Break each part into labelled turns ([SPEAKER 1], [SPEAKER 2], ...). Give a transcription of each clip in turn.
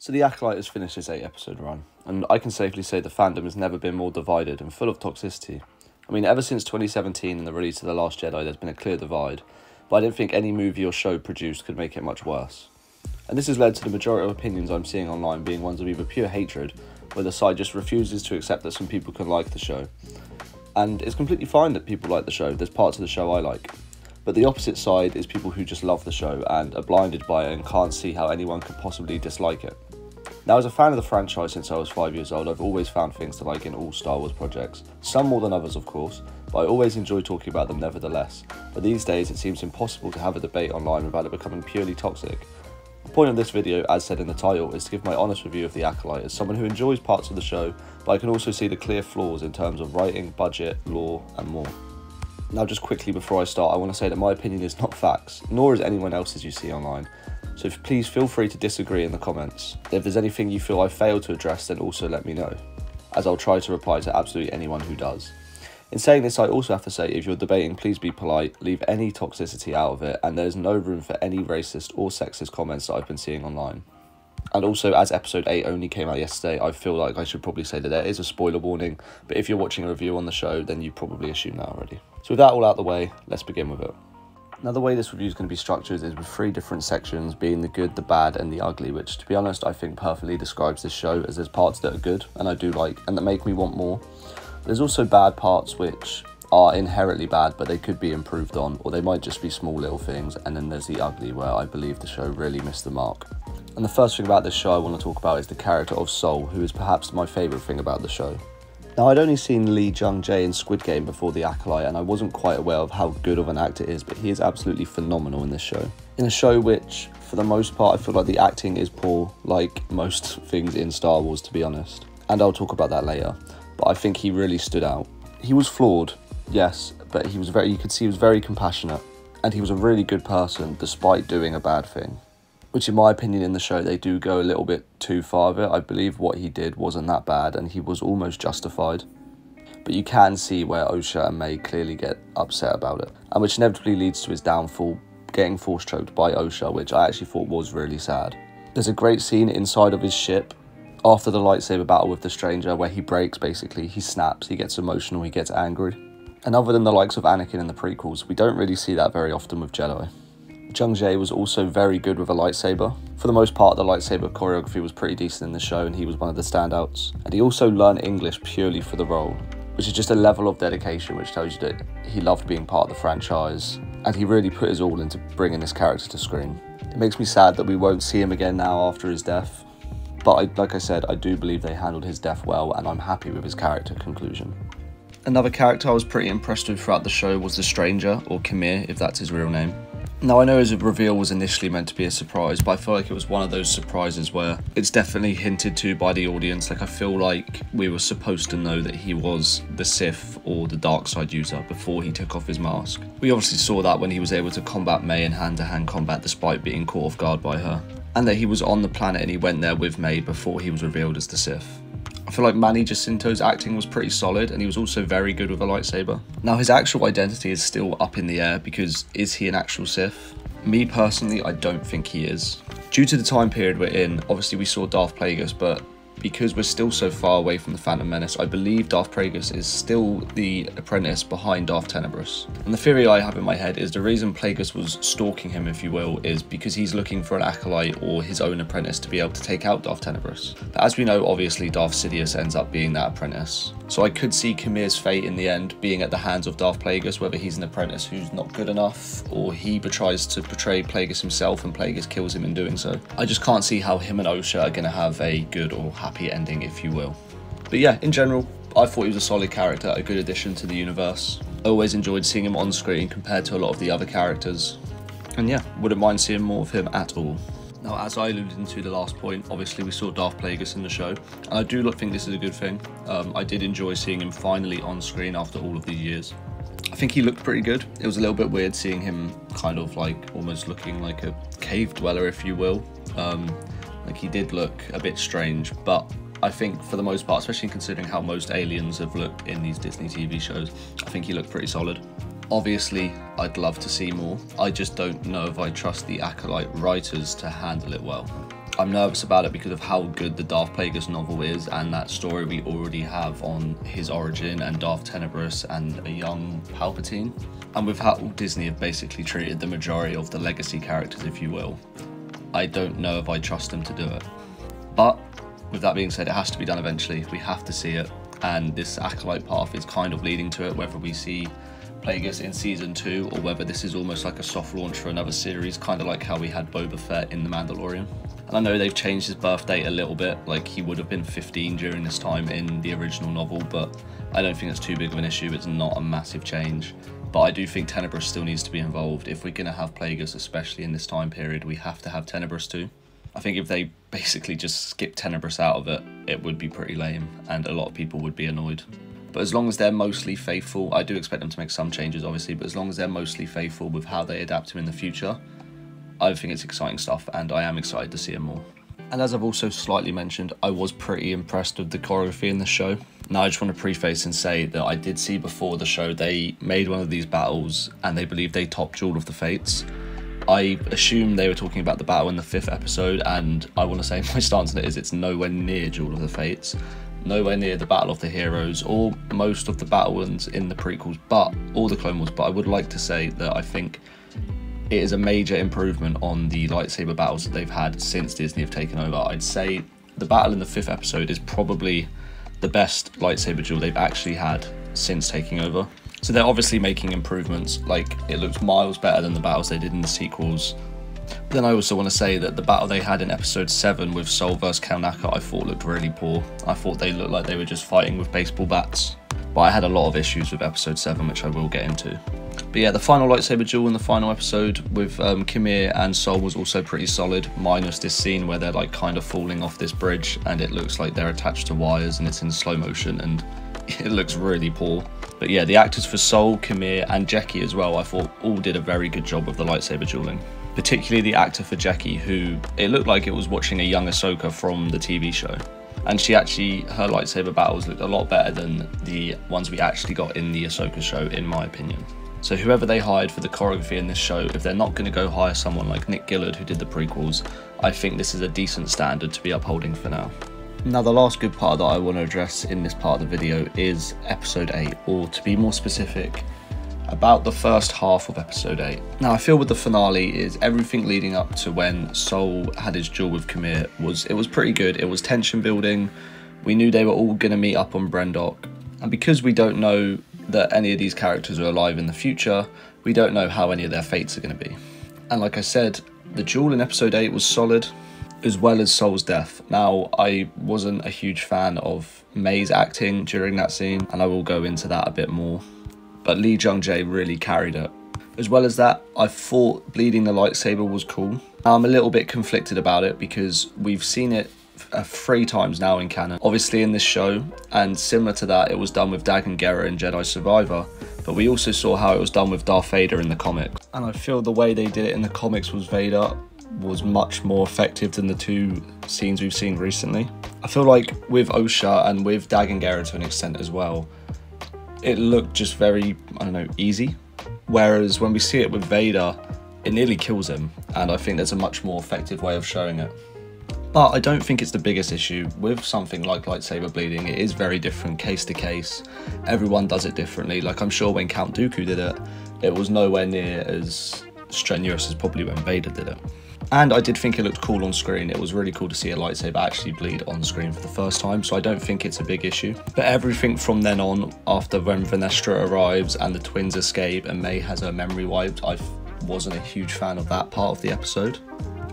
[SPEAKER 1] So the Acolyte has finished its 8-episode run, and I can safely say the fandom has never been more divided and full of toxicity. I mean, ever since 2017 and the release of The Last Jedi, there's been a clear divide, but I don't think any movie or show produced could make it much worse. And this has led to the majority of opinions I'm seeing online being ones of either pure hatred, where the side just refuses to accept that some people can like the show. And it's completely fine that people like the show, there's parts of the show I like. But the opposite side is people who just love the show and are blinded by it and can't see how anyone could possibly dislike it. Now, as a fan of the franchise since I was 5 years old, I've always found things to like in all Star Wars projects. Some more than others, of course, but I always enjoy talking about them nevertheless. But these days, it seems impossible to have a debate online without it becoming purely toxic. The point of this video, as said in the title, is to give my honest review of The Acolyte as someone who enjoys parts of the show, but I can also see the clear flaws in terms of writing, budget, lore, and more. Now, just quickly before I start, I want to say that my opinion is not facts, nor is anyone else's you see online. So please feel free to disagree in the comments. If there's anything you feel I failed to address, then also let me know, as I'll try to reply to absolutely anyone who does. In saying this, I also have to say, if you're debating, please be polite, leave any toxicity out of it, and there's no room for any racist or sexist comments that I've been seeing online. And also, as episode 8 only came out yesterday, I feel like I should probably say that there is a spoiler warning, but if you're watching a review on the show, then you probably assume that already. So with that all out the way, let's begin with it. Now, the way this review is going to be structured is with 3 different sections, being the good, the bad, and the ugly, which, to be honest, I think perfectly describes this show, as there's parts that are good, and I do like, and that make me want more. There's also bad parts which are inherently bad, but they could be improved on, or they might just be small little things, and then there's the ugly, where I believe the show really missed the mark. And the first thing about this show I want to talk about is the character of Sol, who is perhaps my favourite thing about the show. Now, I'd only seen Lee Jung-jae in Squid Game before The Acolyte, and I wasn't quite aware of how good of an actor he is, but he is absolutely phenomenal in this show. In a show which, for the most part, I feel like the acting is poor, like most things in Star Wars, to be honest. And I'll talk about that later, but I think he really stood out. He was flawed, yes, but you could see he was very compassionate, and he was a really good person despite doing a bad thing. Which, in my opinion, in the show, they do go a little bit too far with it. I believe what he did wasn't that bad, and he was almost justified. But you can see where Osha and May clearly get upset about it, and which inevitably leads to his downfall, getting force choked by Osha, which I actually thought was really sad. There's a great scene inside of his ship, after the lightsaber battle with the stranger, where he breaks, basically. He snaps, he gets emotional, he gets angry. And other than the likes of Anakin in the prequels, we don't really see that very often with Jedi. Jung-jae was also very good with a lightsaber. For the most part, the lightsaber choreography was pretty decent in the show, and he was one of the standouts. And he also learned English purely for the role, which is just a level of dedication which tells you that he loved being part of the franchise, and he really put his all into bringing this character to screen. It makes me sad that we won't see him again now after his death, but like I said, I do believe they handled his death well, and I'm happy with his character conclusion. Another character I was pretty impressed with throughout the show was the Stranger, or Khmer, if that's his real name. Now, I know his reveal was initially meant to be a surprise, but I feel like it was one of those surprises where it's definitely hinted to by the audience. Like, I feel like we were supposed to know that he was the Sith or the dark side user before he took off his mask. We obviously saw that when he was able to combat May in hand-to-hand combat despite being caught off guard by her, and that he was on the planet and he went there with May before he was revealed as the Sith. I feel like Manny Jacinto's acting was pretty solid, and he was also very good with a lightsaber. Now, his actual identity is still up in the air, because is he an actual Sith? Me personally, I don't think he is. Due to the time period we're in, obviously we saw Darth Plagueis, but because we're still so far away from the Phantom Menace, I believe Darth Plagueis is still the apprentice behind Darth Tenebrous. And the theory I have in my head is the reason Plagueis was stalking him, if you will, is because he's looking for an acolyte or his own apprentice to be able to take out Darth Tenebrous. But as we know, obviously Darth Sidious ends up being that apprentice. So I could see Khmer's fate in the end being at the hands of Darth Plagueis, whether he's an apprentice who's not good enough, or he tries to betray Plagueis himself and Plagueis kills him in doing so. I just can't see how him and Osha are going to have a good or happy ending, if you will. But yeah, in general, I thought he was a solid character, a good addition to the universe. I always enjoyed seeing him on screen compared to a lot of the other characters. And yeah, wouldn't mind seeing more of him at all. Now, as I alluded to the last point, obviously we saw Darth Plagueis in the show, and I do think this is a good thing. I did enjoy seeing him finally on screen after all of these years. I think he looked pretty good. It was a little bit weird seeing him kind of like almost looking like a cave dweller, if you will. Like, he did look a bit strange, but I think for the most part, especially considering how most aliens have looked in these Disney TV shows, I think he looked pretty solid. Obviously, I'd love to see more. I just don't know if I trust the Acolyte writers to handle it well. I'm nervous about it because of how good the Darth Plagueis novel is, and that story we already have on his origin and Darth Tenebrous and a young Palpatine. And with how Disney have basically treated the majority of the legacy characters, if you will, I don't know if I trust them to do it. But with that being said, it has to be done eventually. We have to see it, and this Acolyte path is kind of leading to it, whether we see Plagueis in season 2 or whether this is almost like a soft launch for another series, kind of like how we had Boba Fett in The Mandalorian. And I know they've changed his birth date a little bit, like he would have been 15 during this time in the original novel, but I don't think it's too big of an issue. It's not a massive change, but I do think Tenebrous still needs to be involved. If we're going to have Plagueis, especially in this time period, we have to have Tenebrous too. I think if they basically just skip Tenebrous out of it, it would be pretty lame, and a lot of people would be annoyed. But as long as they're mostly faithful, I do expect them to make some changes obviously, but as long as they're mostly faithful with how they adapt him in the future, I think it's exciting stuff, and I am excited to see him more. And as I've also slightly mentioned, I was pretty impressed with the choreography in this show. Now I just want to preface and say that I did see before the show they made one of these battles and they believe they topped Duel of the Fates. I assume they were talking about the battle in the 5th episode, and I want to say my stance on it is it's nowhere near Duel of the Fates. Nowhere near the Battle of the Heroes or most of the battle ones in the prequels, but all the Clone Wars. But I would like to say that I think it is a major improvement on the lightsaber battles that they've had since Disney have taken over. I'd say the battle in the 5th episode is probably the best lightsaber duel they've actually had since taking over. So they're obviously making improvements, like it looks miles better than the battles they did in the sequels. Then I also want to say that the battle they had in episode 7 with Sol vs Kalnaka I thought looked really poor. I thought they looked like they were just fighting with baseball bats. But I had a lot of issues with episode 7, which I will get into. But yeah, the final lightsaber duel in the final episode with Kimir and Sol was also pretty solid, minus this scene where they're like kind of falling off this bridge and it looks like they're attached to wires and it's in slow motion and it looks really poor. But yeah, the actors for Sol, Kimir and Jackie as well, I thought all did a very good job with the lightsaber dueling. Particularly the actor for Jackie, who it looked like it was watching a young Ahsoka from the TV show. And her lightsaber battles looked a lot better than the ones we actually got in the Ahsoka show, in my opinion. So whoever they hired for the choreography in this show, if they're not going to go hire someone like Nick Gillard who did the prequels, I think this is a decent standard to be upholding for now. Now the last good part that I want to address in this part of the video is episode 8, or to be more specific, about the first half of episode 8. Now I feel with the finale is everything leading up to when Sol had his duel with Kimir was pretty good. It was tension building. We knew they were all going to meet up on Brendok, and because we don't know that any of these characters are alive in the future, we don't know how any of their fates are going to be. And like I said, the duel in episode 8 was solid, as well as Sol's death. Now I wasn't a huge fan of May's acting during that scene, and I will go into that a bit more. But Lee Jung-jae really carried it. As well as that, I thought bleeding the lightsaber was cool. Now, I'm a little bit conflicted about it because we've seen it 3 times now in canon. Obviously in this show, and similar to that, it was done with Dagan Gera in Jedi Survivor, but we also saw how it was done with Darth Vader in the comics. And I feel the way they did it in the comics was Vader was much more effective than the 2 scenes we've seen recently. I feel like with Osha and with Dagan Gera to an extent as well, it looked just very, I don't know, easy. Whereas when we see it with Vader, it nearly kills him, and I think there's a much more effective way of showing it. But I don't think it's the biggest issue. With something like lightsaber bleeding, it is very different case to case. Everyone does it differently. Like I'm sure when Count Dooku did it, it was nowhere near as strenuous as probably when Vader did it. And I did think it looked cool on screen. It was really cool to see a lightsaber actually bleed on screen for the first time, so I don't think it's a big issue. But everything from then on, after when Vanestra arrives and the twins escape and May has her memory wiped, I wasn't a huge fan of that part of the episode.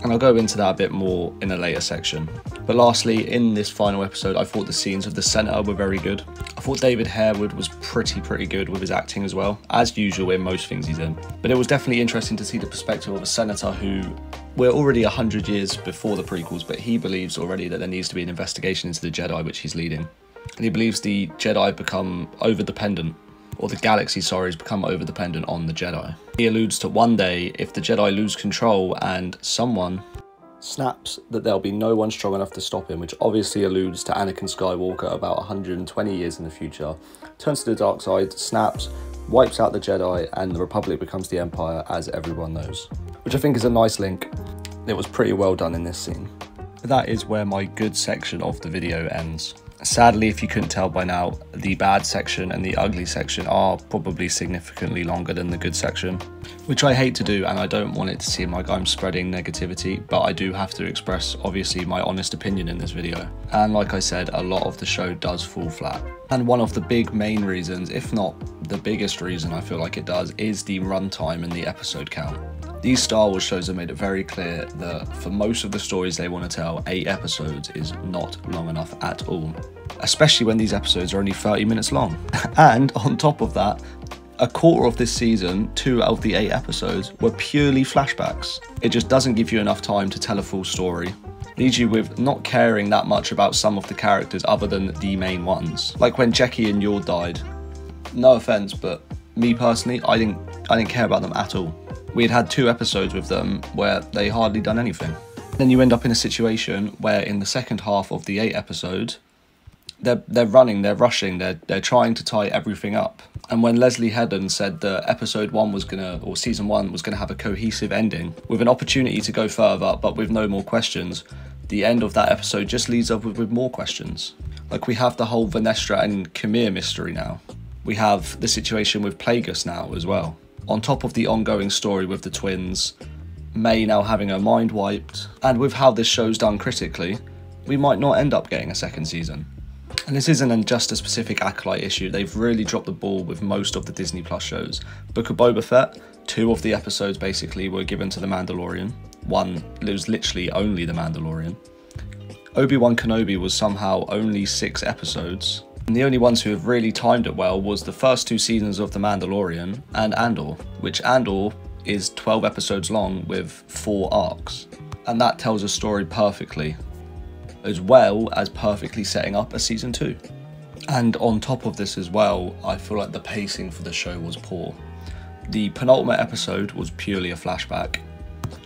[SPEAKER 1] And I'll go into that a bit more in a later section. But lastly, in this final episode, I thought the scenes of the Senator were very good. I thought David Harewood was pretty good with his acting as well, as usual in most things he's in. But it was definitely interesting to see the perspective of a Senator who, we're already 100 years before the prequels, but he believes already that there needs to be an investigation into the Jedi, which he's leading. And he believes the Jedi have become over-dependent, or the galaxy, sorry, has become over-dependent on the Jedi. He alludes to one day, if the Jedi lose control and someone snaps, that there'll be no one strong enough to stop him, which obviously alludes to Anakin Skywalker about 120 years in the future, turns to the dark side, snaps, wipes out the Jedi, and the Republic becomes the Empire, as everyone knows. Which I think is a nice link. It was pretty well done in this scene. That is where my good section of the video ends. Sadly, if you couldn't tell by now, the bad section and the ugly section are probably significantly longer than the good section, which I hate to do, and I don't want it to seem like I'm spreading negativity, but I do have to express, obviously, my honest opinion in this video. And like I said, a lot of the show does fall flat. And one of the big main reasons, if not the biggest reason I feel like it does, is the runtime and the episode count. These Star Wars shows have made it very clear that for most of the stories they want to tell, 8 episodes is not long enough at all. Especially when these episodes are only 30 minutes long. And on top of that, a quarter of this season, 2 out of the 8 episodes, were purely flashbacks. It just doesn't give you enough time to tell a full story. Leaves you with not caring that much about some of the characters other than the main ones. Like when Jackie and Yor died. No offense, but me personally, I didn't care about them at all. We had 2 episodes with them where they hardly done anything. Then you end up in a situation where in the second half of the 8 episodes, they're running, they're rushing, they're trying to tie everything up. And when Leslie Hedden said that season 1 was gonna have a cohesive ending with an opportunity to go further, but with no more questions, the end of that episode just leads up with more questions. Like we have the whole Vanestra and Khmer mystery now. We have the situation with Plagueis now as well. On top of the ongoing story with the twins, May now having her mind wiped, and with how this show's done critically, we might not end up getting a second season. And this isn't just a specific Acolyte issue, they've really dropped the ball with most of the Disney Plus shows. Book of Boba Fett, 2 of the episodes basically were given to The Mandalorian. 1 was literally only The Mandalorian. Obi-Wan Kenobi was somehow only 6 episodes. And the only ones who have really timed it well was the first 2 seasons of The Mandalorian and Andor, which Andor is 12 episodes long with 4 arcs. And that tells a story perfectly, as well as perfectly setting up a season 2. And on top of this as well, I feel like the pacing for the show was poor. The penultimate episode was purely a flashback,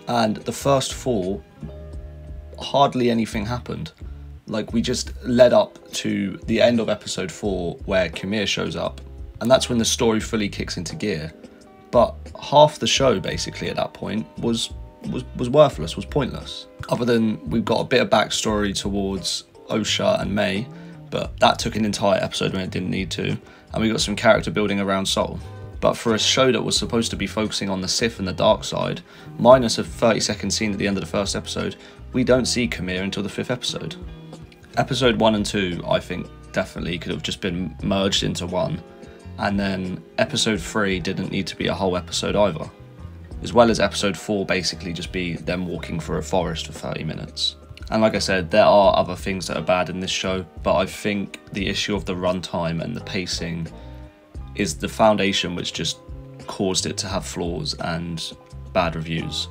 [SPEAKER 1] and the first 4, hardly anything happened. Like, we just led up to the end of episode 4 where Khmer shows up, and that's when the story fully kicks into gear. But half the show basically at that point was worthless, was pointless. Other than we've got a bit of backstory towards Osha and May, but that took an entire episode when it didn't need to, and we got some character building around Sol. But for a show that was supposed to be focusing on the Sith and the dark side, minus a 30-second scene at the end of the first episode, we don't see Khmer until the 5th episode. Episode 1 and 2, I think, definitely could have just been merged into one, and then episode 3 didn't need to be a whole episode either. As well as episode 4 basically just be them walking through a forest for 30 minutes. And like I said, there are other things that are bad in this show, but I think the issue of the runtime and the pacing is the foundation which just caused it to have flaws and bad reviews.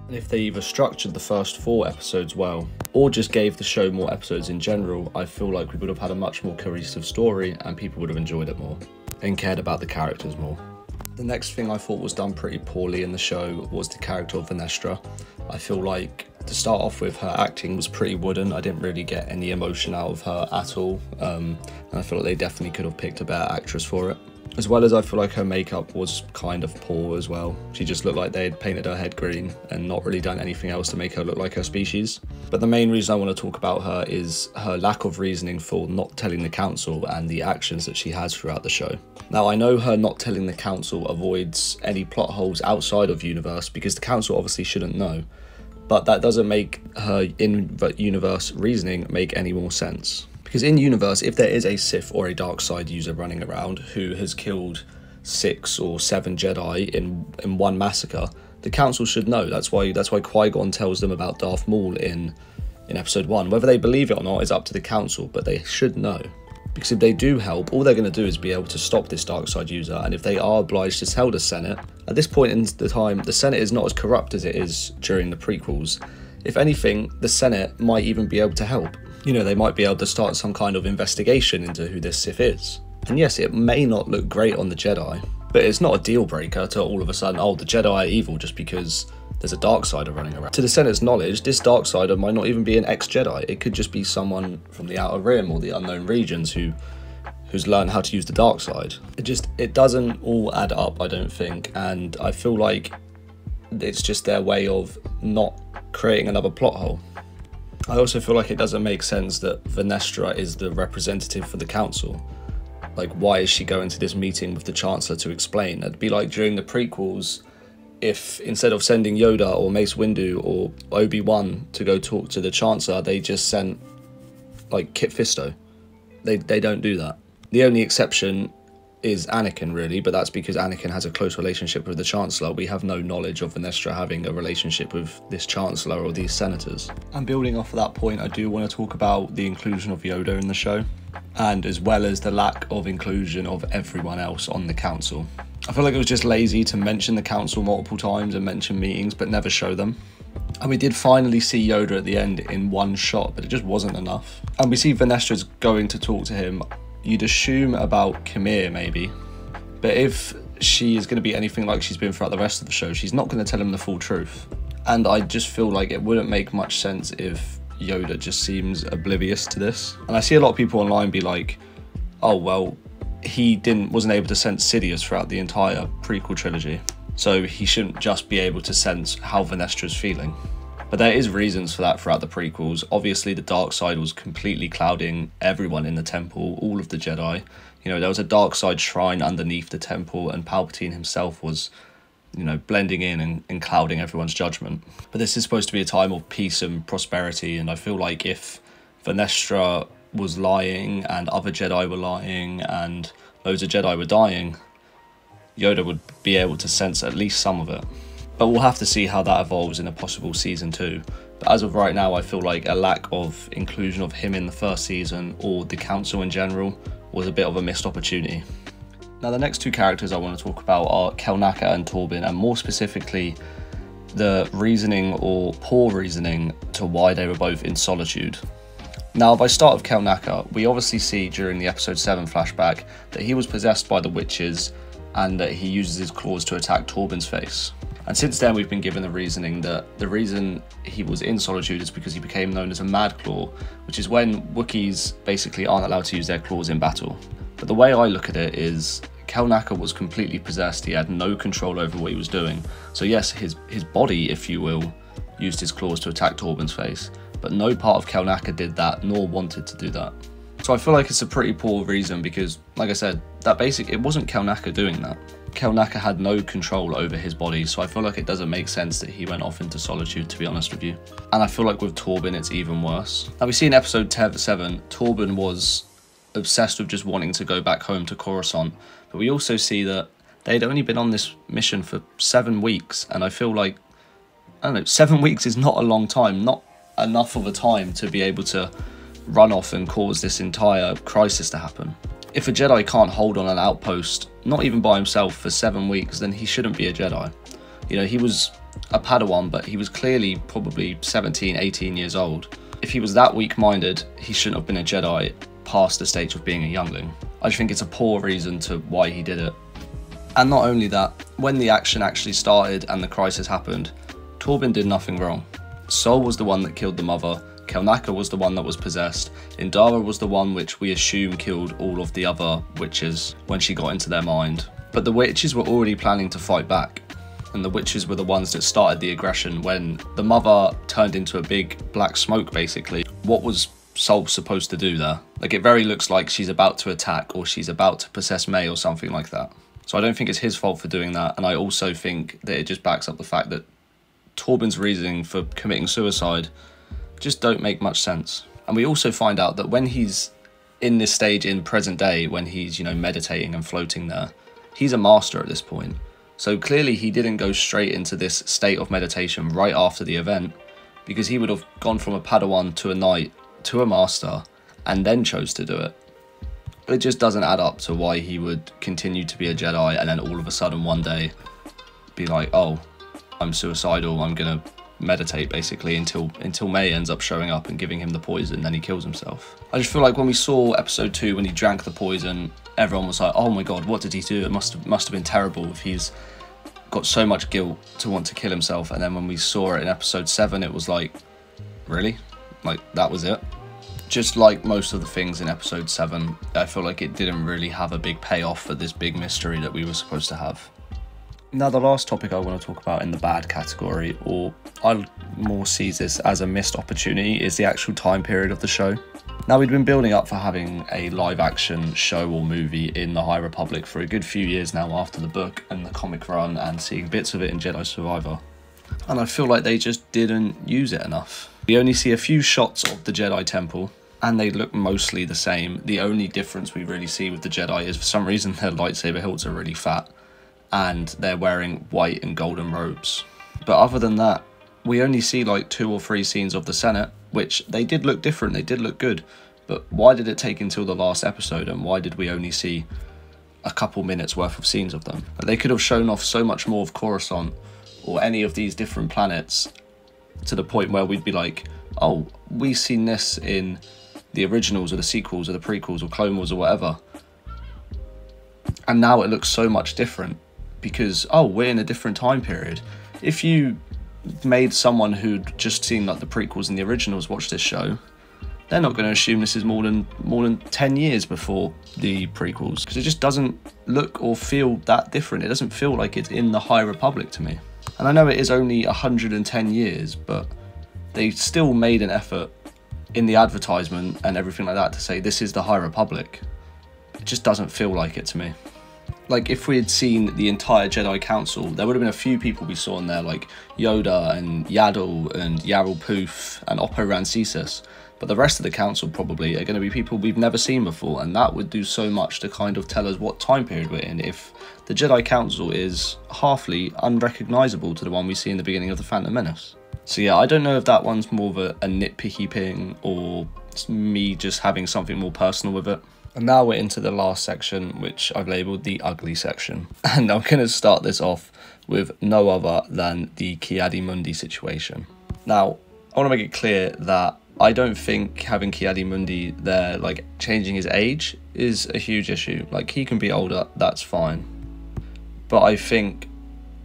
[SPEAKER 1] And if they either structured the first 4 episodes well, or just gave the show more episodes in general, I feel like we would have had a much more cohesive story and people would have enjoyed it more and cared about the characters more. The next thing I thought was done pretty poorly in the show was the character of Vanestra. I feel like, to start off with, her acting was pretty wooden. I didn't really get any emotion out of her at all, and I feel like they definitely could have picked a better actress for it. As well as I feel like her makeup was kind of poor as well. She just looked like they had painted her head green and not really done anything else to make her look like her species. But the main reason I want to talk about her is her lack of reasoning for not telling the council and the actions that she has throughout the show. Now, I know her not telling the council avoids any plot holes outside of universe because the council obviously shouldn't know, but that doesn't make her in-universe reasoning make any more sense. Because in universe, if there is a Sith or a dark side user running around who has killed 6 or 7 Jedi in one massacre, the council should know. That's why Qui-Gon tells them about Darth Maul in episode 1. Whether they believe it or not is up to the council, but they should know. Because if they do help, all they're going to do is be able to stop this dark side user, and if they are obliged to tell the Senate, at this point in the time, the Senate is not as corrupt as it is during the prequels. If anything, the Senate might even be able to help. You know, they might be able to start some kind of investigation into who this Sith is. And yes, it may not look great on the Jedi, but it's not a deal breaker to all of a sudden, oh, the Jedi are evil just because there's a Darksider running around. To the Senate's knowledge, this Darksider might not even be an ex-Jedi. It could just be someone from the Outer Rim or the Unknown Regions who's learned how to use the dark side. It doesn't all add up, I don't think, and I feel like it's just their way of not creating another plot hole. I also feel like it doesn't make sense that Vernestra is the representative for the council. Like, why is she going to this meeting with the Chancellor to explain? It'd be like during the prequels, if instead of sending Yoda or Mace Windu or Obi-Wan to go talk to the Chancellor, they just sent, like, Kit Fisto. They don't do that. The only exception is Anakin, really, but that's because Anakin has a close relationship with the Chancellor. We have no knowledge of Vernestra having a relationship with this Chancellor or these senators. And building off of that point, I do want to talk about the inclusion of Yoda in the show, and as well as the lack of inclusion of everyone else on the council. I feel like it was just lazy to mention the council multiple times and mention meetings, but never show them. And we did finally see Yoda at the end in one shot, but it just wasn't enough. And we see Vernestra's going to talk to him. You'd assume about Khmer, maybe. But if she is going to be anything like she's been throughout the rest of the show, she's not going to tell him the full truth. And I just feel like it wouldn't make much sense if Yoda just seems oblivious to this. And I see a lot of people online be like, oh, well, he wasn't able to sense Sidious throughout the entire prequel trilogy, so he shouldn't just be able to sense how Vernestra's feeling. But there is reasons for that throughout the prequels. Obviously, the dark side was completely clouding everyone in the temple, all of the Jedi. You know, there was a dark side shrine underneath the temple, and Palpatine himself was, you know, blending in and clouding everyone's judgment. But this is supposed to be a time of peace and prosperity, and I feel like if Vernestra was lying and other Jedi were lying and loads of Jedi were dying, Yoda would be able to sense at least some of it. But we'll have to see how that evolves in a possible season 2. But as of right now, I feel like a lack of inclusion of him in the first season, or the council in general, was a bit of a missed opportunity. Now, the next two characters I want to talk about are Kelnaka and Torbin, and more specifically, the reasoning or poor reasoning to why they were both in solitude. Now, by start of Kelnaka, we obviously see during the episode 7 flashback that he was possessed by the witches and that he uses his claws to attack Torbin's face. And since then, we've been given the reasoning that the reason he was in solitude is because he became known as a Mad Claw, which is when Wookiees basically aren't allowed to use their claws in battle. But the way I look at it is, Kelnaka was completely possessed. He had no control over what he was doing. So yes, his body, if you will, used his claws to attack Torbin's face, but no part of Kelnaka did that, nor wanted to do that. So I feel like it's a pretty poor reason because, like I said, it wasn't Kelnaka doing that. Kelnaka had no control over his body, so I feel like it doesn't make sense that he went off into solitude, to be honest with you. And I feel like with Torbin, it's even worse. Now, we see in episode 7, Torbin was obsessed with just wanting to go back home to Coruscant, but we also see that they'd only been on this mission for 7 weeks, and I feel like, I don't know, 7 weeks is not a long time, not enough of a time to be able to run off and cause this entire crisis to happen. If a Jedi can't hold on an outpost, not even by himself, for 7 weeks, then he shouldn't be a Jedi. You know, he was a Padawan, but he was clearly probably 17, 18 years old. If he was that weak-minded, he shouldn't have been a Jedi past the stage of being a youngling. I just think it's a poor reason to why he did it. And not only that, when the action actually started and the crisis happened, Torbin did nothing wrong. Sol was the one that killed the mother, Kelnaka was the one that was possessed, Indara was the one which we assume killed all of the other witches when she got into their mind. But the witches were already planning to fight back, and the witches were the ones that started the aggression when the mother turned into a big black smoke, basically. What was Sol supposed to do there? Like, it very looks like she's about to attack or she's about to possess May or something like that. So I don't think it's his fault for doing that, and I also think that it just backs up the fact that Torbin's reasoning for committing suicide just don't make much sense. And we also find out that when he's in this stage in present day, when he's, you know, meditating and floating there, he's a master at this point. So clearly he didn't go straight into this state of meditation right after the event, because he would have gone from a Padawan to a knight to a master and then chose to do it. It just doesn't add up to why he would continue to be a Jedi and then all of a sudden one day be like, oh, I'm suicidal, I'm gonna meditate, basically, until May ends up showing up and giving him the poison, then he kills himself. I just feel like when we saw episode 2, when he drank the poison, everyone was like, oh my god, what did he do? It must have been terrible if he's got so much guilt to want to kill himself. And then when we saw it in episode 7, it was like, really? Like, that was it? Just like most of the things in episode 7, I feel like it didn't really have a big payoff for this big mystery that we were supposed to have. Now, the last topic I want to talk about in the bad category, or I more sees this as a missed opportunity, is the actual time period of the show. Now, we'd been building up for having a live action show or movie in the High Republic for a good few years now after the book and the comic run, and seeing bits of it in Jedi Survivor. And I feel like they just didn't use it enough. We only see a few shots of the Jedi Temple, and they look mostly the same. The only difference we really see with the Jedi is, for some reason, their lightsaber hilts are really fat, and they're wearing white and golden robes. But other than that, we only see like 2 or 3 scenes of the Senate, which they did look different, they did look good. But why did it take until the last episode, and why did we only see a couple minutes worth of scenes of them? They could have shown off so much more of Coruscant or any of these different planets to the point where we'd be like, oh, we've seen this in the originals or the sequels or the prequels or Clone Wars or whatever. And now it looks so much different because, oh, we're in a different time period. If you made someone who'd just seen like the prequels and the originals watch this show, they're not going to assume this is more than 10 years before the prequels, because it just doesn't look or feel that different. It doesn't feel like it's in the High Republic to me. And I know it is only 110 years, but they still made an effort in the advertisement and everything like that to say this is the High Republic. It just doesn't feel like it to me. Like, if we had seen the entire Jedi Council, there would have been a few people we saw in there, like Yoda and Yaddle and Yarl Poof and Oppo Rancisis. But the rest of the council probably are going to be people we've never seen before, and that would do so much to kind of tell us what time period we're in if the Jedi Council is halfly unrecognisable to the one we see in the beginning of The Phantom Menace. So yeah, I don't know if that one's more of a nitpicky thing or me just having something more personal with it. And now we're into the last section, which I've labelled the ugly section. And I'm going to start this off with no other than the Ki-Adi-Mundi situation. Now, I want to make it clear that I don't think having Ki-Adi-Mundi there, like, changing his age is a huge issue. Like, he can be older, that's fine. But I think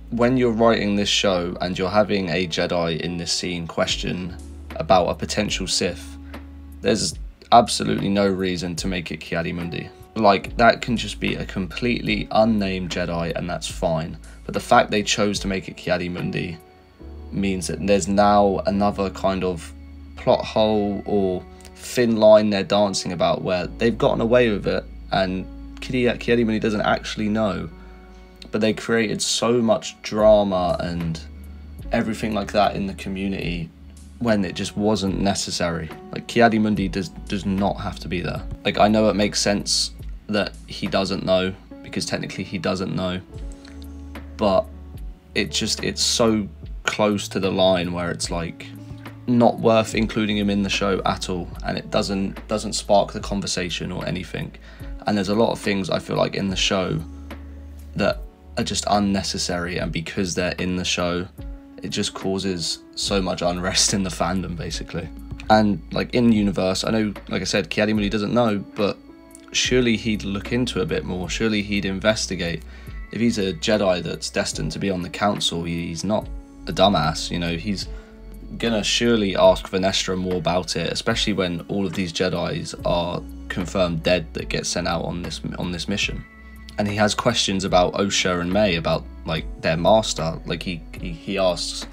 [SPEAKER 1] when you're writing this show and you're having a Jedi in this scene question about a potential Sith, there's absolutely no reason to make it Ki-Adi-Mundi. Like, that can just be a completely unnamed Jedi and that's fine. But the fact they chose to make it Ki-Adi-Mundi means that there's now another kind of plot hole or thin line they're dancing about where they've gotten away with it and Ki-Adi-Mundi doesn't actually know. But they created so much drama and everything like that in the community when it just wasn't necessary. Like, Ki-Adi-Mundi does not have to be there. Like, I know it makes sense that he doesn't know, because technically he doesn't know, but it's so close to the line where it's like not worth including him in the show at all, and it doesn't spark the conversation or anything. And there's a lot of things I feel like in the show that are just unnecessary, and because they're in the show, it just causes so much unrest in the fandom, basically. And like, in universe, I know, like I said, Ki-Adi-Mundi doesn't know, but surely he'd look into a bit more, surely he'd investigate. If he's a Jedi that's destined to be on the council, he's not a dumbass, you know, he's gonna surely ask Venestra more about it, especially when all of these Jedis are confirmed dead that get sent out on this mission. And he has questions about Osha and May, about like their master. Like, he asks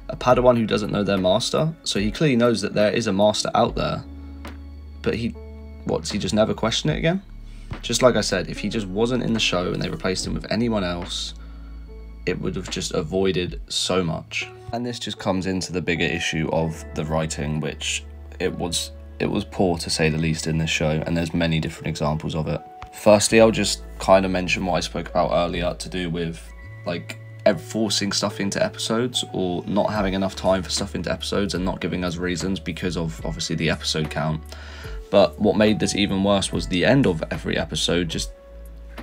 [SPEAKER 1] a Padawan who doesn't know their master, so he clearly knows that there is a master out there, but does he just never question it again? Just like I said, if he just wasn't in the show and they replaced him with anyone else, it would have just avoided so much. And this just comes into the bigger issue of the writing, which it was poor to say the least in this show, and there's many different examples of it. Firstly, I'll just kind of mention what I spoke about earlier to do with like forcing stuff into episodes, or not having enough time for stuff into episodes and not giving us reasons because of obviously the episode count. But what made this even worse was the end of every episode just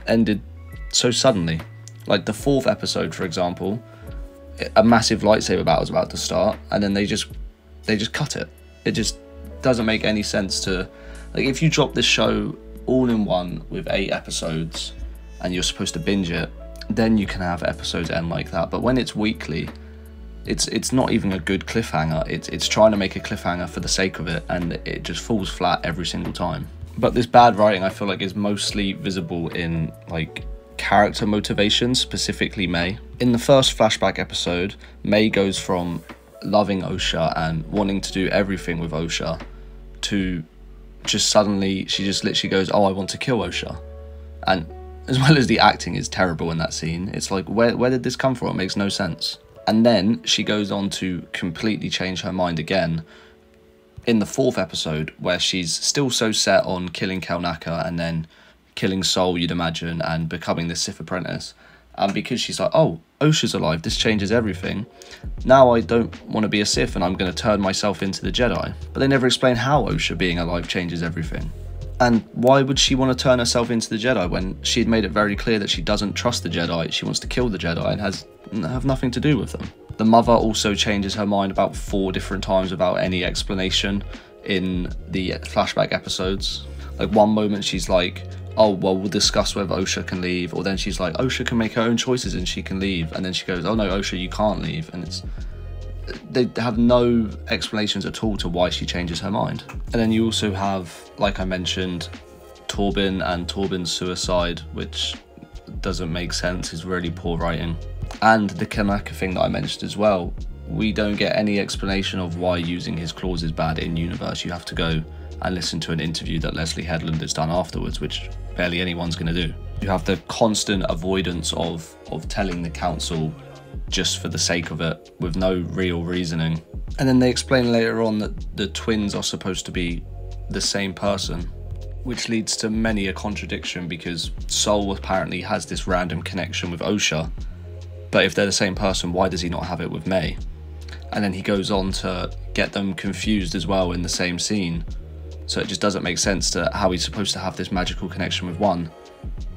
[SPEAKER 1] ended so suddenly. Like the 4th episode, for example, a massive lightsaber battle is about to start, and then they just cut it. It just doesn't make any sense to, like, if you drop this show all in one with 8 episodes and you're supposed to binge it, then you can have episodes end like that. But when it's weekly, it's not even a good cliffhanger. It's trying to make a cliffhanger for the sake of it, and it just falls flat every single time. But this bad writing, I feel like, is mostly visible in like character motivations, specifically May. In the first flashback episode, May goes from loving Osha and wanting to do everything with Osha to just suddenly, she just literally goes, oh, I want to kill Osha. And as well as the acting is terrible in that scene, it's like, where did this come from? It makes no sense. And then she goes on to completely change her mind again in the fourth episode, where she's still so set on killing Kelnaka and then killing Sol, you'd imagine, and becoming the Sith apprentice. And because she's like, oh, Osha's alive, this changes everything. Now I don't want to be a Sith and I'm going to turn myself into the Jedi. But they never explain how Osha being alive changes everything. And why would she want to turn herself into the Jedi when she had made it very clear that she doesn't trust the Jedi, she wants to kill the Jedi and have nothing to do with them? The mother also changes her mind about 4 different times without any explanation in the flashback episodes. Like one moment she's like, oh, well, we'll discuss whether Osha can leave. Or then she's like, Osha can make her own choices and she can leave. And then she goes, oh no, Osha, you can't leave. And they have no explanations at all to why she changes her mind. And then you also have, like I mentioned, Torben and Torben's suicide, which doesn't make sense, is really poor writing. And the Kanaka thing that I mentioned as well, we don't get any explanation of why using his claws is bad in universe. You have to go and listen to an interview that Leslie Headland has done afterwards, which barely anyone's going to do. You have the constant avoidance of telling the council just for the sake of it, with no real reasoning. And then they explain later on that the twins are supposed to be the same person, which leads to many a contradiction, because Sol apparently has this random connection with Osha, but if they're the same person, why does he not have it with May? And then he goes on to get them confused as well in the same scene, so it just doesn't make sense to how he's supposed to have this magical connection with one,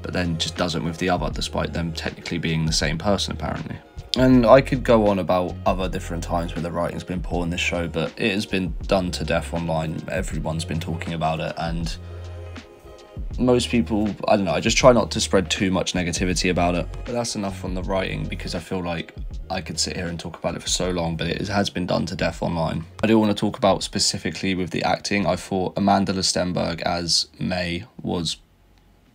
[SPEAKER 1] but then just doesn't with the other, despite them technically being the same person apparently. And I could go on about other different times where the writing's been poor in this show, but it has been done to death online. Everyone's been talking about it, and most people, I don't know, I just try not to spread too much negativity about it. But that's enough on the writing, because I feel like I could sit here and talk about it for so long, but it has been done to death online. I do want to talk about specifically with the acting. I thought Amanda Lestenberg as May was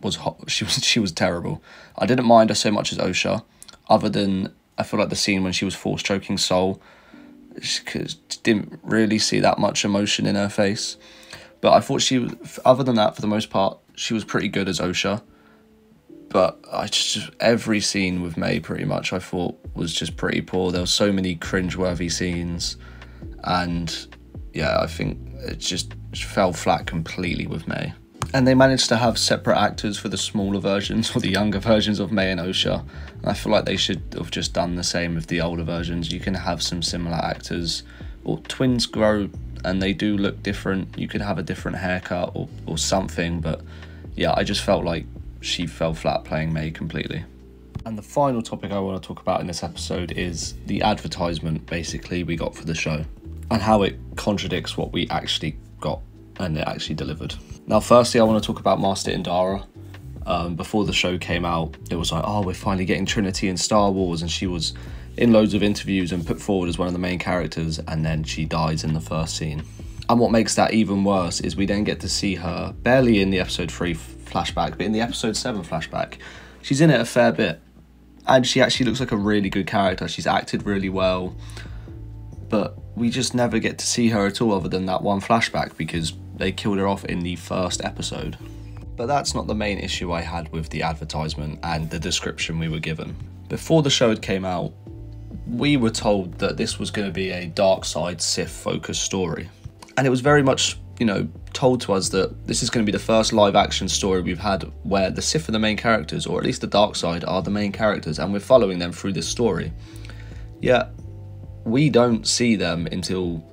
[SPEAKER 1] hot. She was terrible. I didn't mind her so much as Osha, other than I feel like the scene when she was force choking Sol, didn't really see that much emotion in her face. But I thought she was, other than that, for the most part, she was pretty good as Osha. But every scene with May pretty much I thought was just pretty poor. There were so many cringeworthy scenes, and yeah, I think it just fell flat completely with May. And they managed to have separate actors for the smaller versions or the younger versions of May and Osha. And I feel like they should have just done the same with the older versions. You can have some similar actors, or twins grow and they do look different. You could have a different haircut or something. But yeah, I just felt like she fell flat playing May completely. And the final topic I want to talk about in this episode is the advertisement basically we got for the show and how it contradicts what we actually got and it actually delivered. Now, firstly, I want to talk about Master Indara. Before the show came out, it was like, oh, we're finally getting Trinity in Star Wars, and she was in loads of interviews and put forward as one of the main characters, and then she dies in the first scene. And what makes that even worse is we then get to see her barely in the episode 3 flashback, but in the episode 7 flashback, she's in it a fair bit, and she actually looks like a really good character. She's acted really well, but we just never get to see her at all other than that one flashback, because they killed her off in the first episode. But that's not the main issue I had with the advertisement and the description we were given. Before the show had came out, we were told that this was going to be a dark side Sith focused story. And it was very much, told to us that this is going to be the first live action story we've had where the Sith are the main characters, or at least the dark side are the main characters, and we're following them through this story. Yet, we don't see them until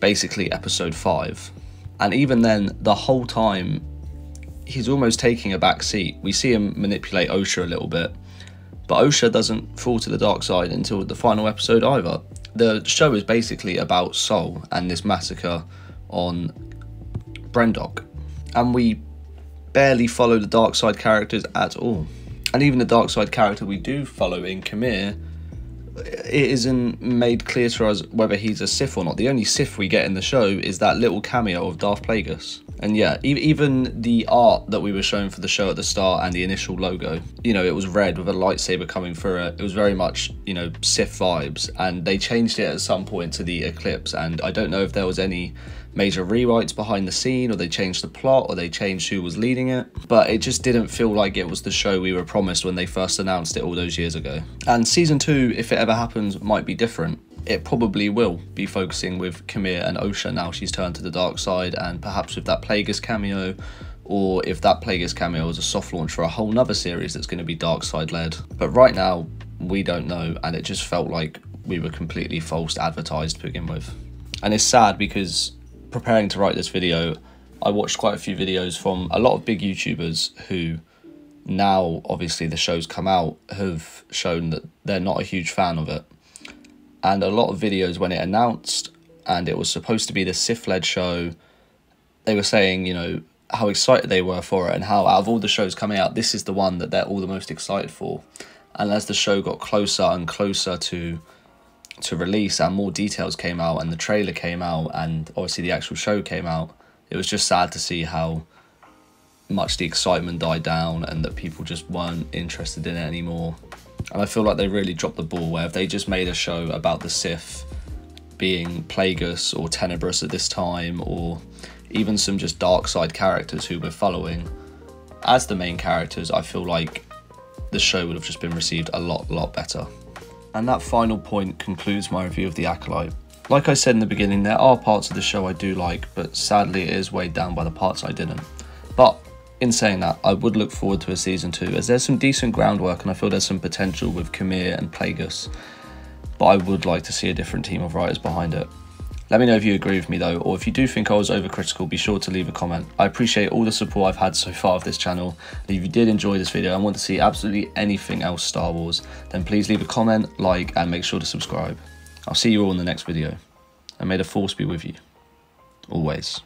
[SPEAKER 1] basically episode 5. And even then, the whole time, he's almost taking a back seat. We see him manipulate Osha a little bit, but Osha doesn't fall to the dark side until the final episode either. The show is basically about Sol and this massacre on Brendok, and we barely follow the dark side characters at all. And even the dark side character we do follow in Khmer, it isn't made clear to us whether he's a Sith or not. The only Sith we get in the show is that little cameo of Darth Plagueis. And yeah, even the art that we were shown for the show at the start and the initial logo, you know, it was red with a lightsaber coming through it. It was very much, you know, Sith vibes, and they changed it at some point to the Eclipse, and I don't know if there was any major rewrites behind the scene, or they changed the plot, or they changed who was leading it, but it just didn't feel like it was the show we were promised when they first announced it all those years ago. And season 2, if it ever happens, might be different. It probably will be focusing with Camille and Osha now she's turned to the dark side, and perhaps with that Plagueis cameo, or if that Plagueis cameo is a soft launch for a whole nother series that's going to be dark side led. But right now, we don't know, and it just felt like we were completely false advertised to begin with. And it's sad because preparing to write this video, I watched quite a few videos from a lot of big YouTubers who now, obviously the show's come out, have shown that they're not a huge fan of it. And a lot of videos when it announced and it was supposed to be the Sith-led show, they were saying, you know, how excited they were for it and how out of all the shows coming out, this is the one that they're all the most excited for. And as the show got closer and closer to release and more details came out and the trailer came out and obviously the actual show came out, it was just sad to see how much the excitement died down and that people just weren't interested in it anymore. And I feel like they really dropped the ball, where if they just made a show about the Sith being Plagueis or Tenebrous at this time, or even some just dark side characters who we're following as the main characters, I feel like the show would have just been received a lot better. And that final point concludes my review of The Acolyte. Like I said in the beginning, there are parts of the show I do like, but sadly it is weighed down by the parts I didn't. But in saying that, I would look forward to a season 2, as there's some decent groundwork and I feel there's some potential with Camille and Plagueis, but I would like to see a different team of writers behind it. Let me know if you agree with me though, or if you do think I was overcritical, be sure to leave a comment. I appreciate all the support I've had so far of this channel, and if you did enjoy this video and want to see absolutely anything else Star Wars, then please leave a comment, like, and make sure to subscribe. I'll see you all in the next video, and may the Force be with you, always.